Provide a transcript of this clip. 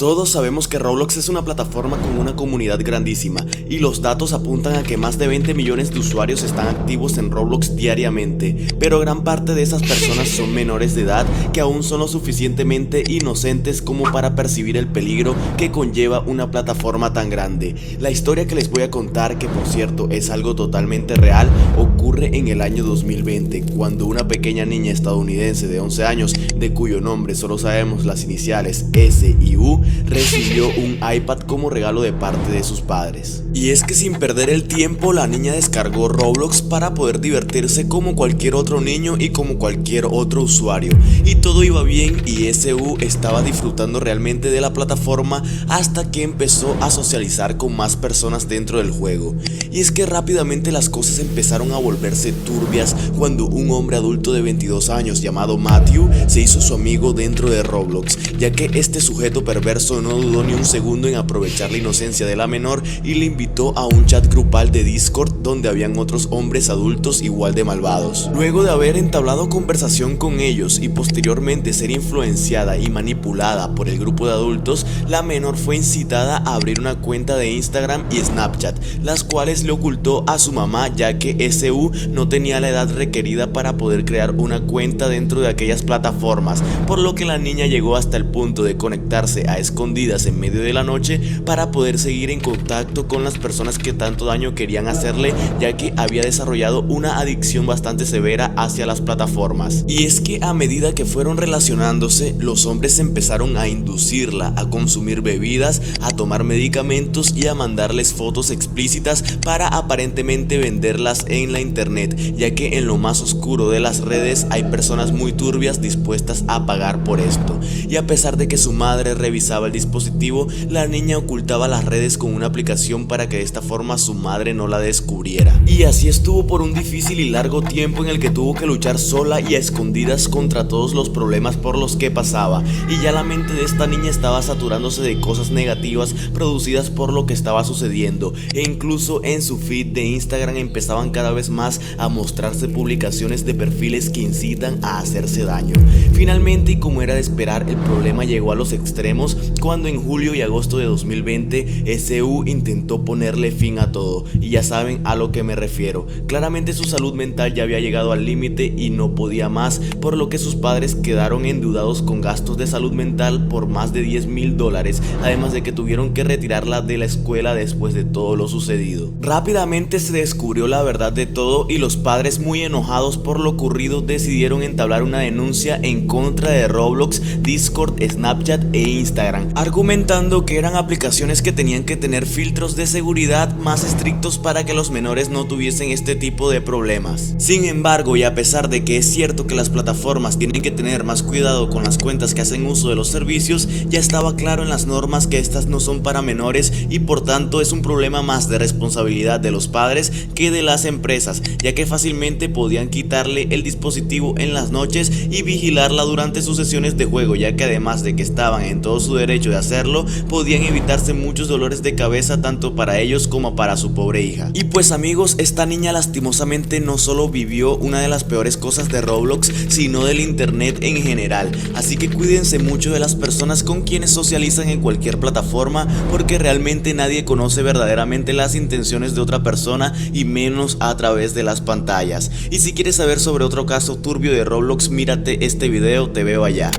Todos sabemos que Roblox es una plataforma con una comunidad grandísima y los datos apuntan a que más de 20 millones de usuarios están activos en Roblox diariamente, pero gran parte de esas personas son menores de edad que aún son lo suficientemente inocentes como para percibir el peligro que conlleva una plataforma tan grande. La historia que les voy a contar, que por cierto es algo totalmente real, ocurre en el año 2020, cuando una pequeña niña estadounidense de 11 años, de cuyo nombre solo sabemos las iniciales S y U, recibió un iPad como regalo de parte de sus padres. Y es que sin perder el tiempo, la niña descargó Roblox para poder divertirse como cualquier otro niño y como cualquier otro usuario. Y todo iba bien y SU estaba disfrutando realmente de la plataforma hasta que empezó a socializar con más personas dentro del juego. Y es que rápidamente las cosas empezaron a volverse turbias cuando un hombre adulto de 22 años llamado Matthew se hizo su amigo dentro de Roblox, ya que este sujeto perverso no dudó ni un segundo en aprovechar la inocencia de la menor y le invitó a un chat grupal de Discord donde habían otros hombres adultos igual de malvados. Luego de haber entablado conversación con ellos y posteriormente ser influenciada y manipulada por el grupo de adultos, la menor fue incitada a abrir una cuenta de Instagram y Snapchat, las cuales le ocultó a su mamá, ya que SU no tenía la edad requerida para poder crear una cuenta dentro de aquellas plataformas, por lo que la niña llegó hasta el punto de conectarse a escondidas en medio de la noche para poder seguir en contacto con las personas que tanto daño querían hacerle, ya que había desarrollado una adicción bastante severa hacia las plataformas. Y es que a medida que fueron relacionándose, los hombres empezaron a inducirla a consumir bebidas, a tomar medicamentos y a mandarles fotos explícitas para aparentemente venderlas en la internet, ya que en lo más oscuro de las redes hay personas muy turbias dispuestas a pagar por esto. Y a pesar de que su madre revisaba el dispositivo, la niña ocultaba las redes con una aplicación para que de esta forma su madre no la descubriera. Y así estuvo por un difícil y largo tiempo en el que tuvo que luchar sola y a escondidas contra todos los problemas por los que pasaba, y ya la mente de esta niña estaba saturándose de cosas negativas producidas por lo que estaba sucediendo, e incluso en su feed de Instagram empezaban cada vez más a mostrarse publicaciones de perfiles que incitan a hacerse daño. Finalmente, y como era de esperar, el problema llegó a los extremos cuando en julio y agosto de 2020 SU intentó ponerle fin a todo, y ya saben a lo que me refiero. Claramente su salud mental ya había llegado al límite y no podía más, por lo que sus padres quedaron endeudados con gastos de salud mental por más de $10,000, además de que tuvieron que retirarla de la escuela después de todo lo sucedido. Rápidamente se descubrió la verdad de todo y los padres, muy enojados por lo ocurrido, decidieron entablar una denuncia en contra de Roblox, Discord, Snapchat e Instagram, argumentando que eran aplicaciones que tenían que tener filtros de seguridad más estrictos para que los menores no tuviesen este tipo de problemas. Sin embargo, y a pesar de que es cierto que las plataformas tienen que tener más cuidado con las cuentas que hacen uso de los servicios, ya estaba claro en las normas que estas no son para menores y por tanto es un problema más de responsabilidad de los padres que de las empresas, ya que fácilmente podían quitarle el dispositivo en las noches y vigilarla durante sus sesiones de juego, ya que además de que estaban en todo su derecho de hacerlo, podían evitarse muchos dolores de cabeza tanto para ellos como para su pobre hija. Y pues amigos, esta niña lastimosamente no solo vivió una de las peores cosas de Roblox, sino del internet en general, así que cuídense mucho de las personas con quienes socializan en cualquier plataforma, porque realmente nadie conoce verdaderamente las intenciones de otra persona y menos a través de las pantallas. Y si quieres saber sobre otro caso turbio de Roblox, mírate este video, te veo allá.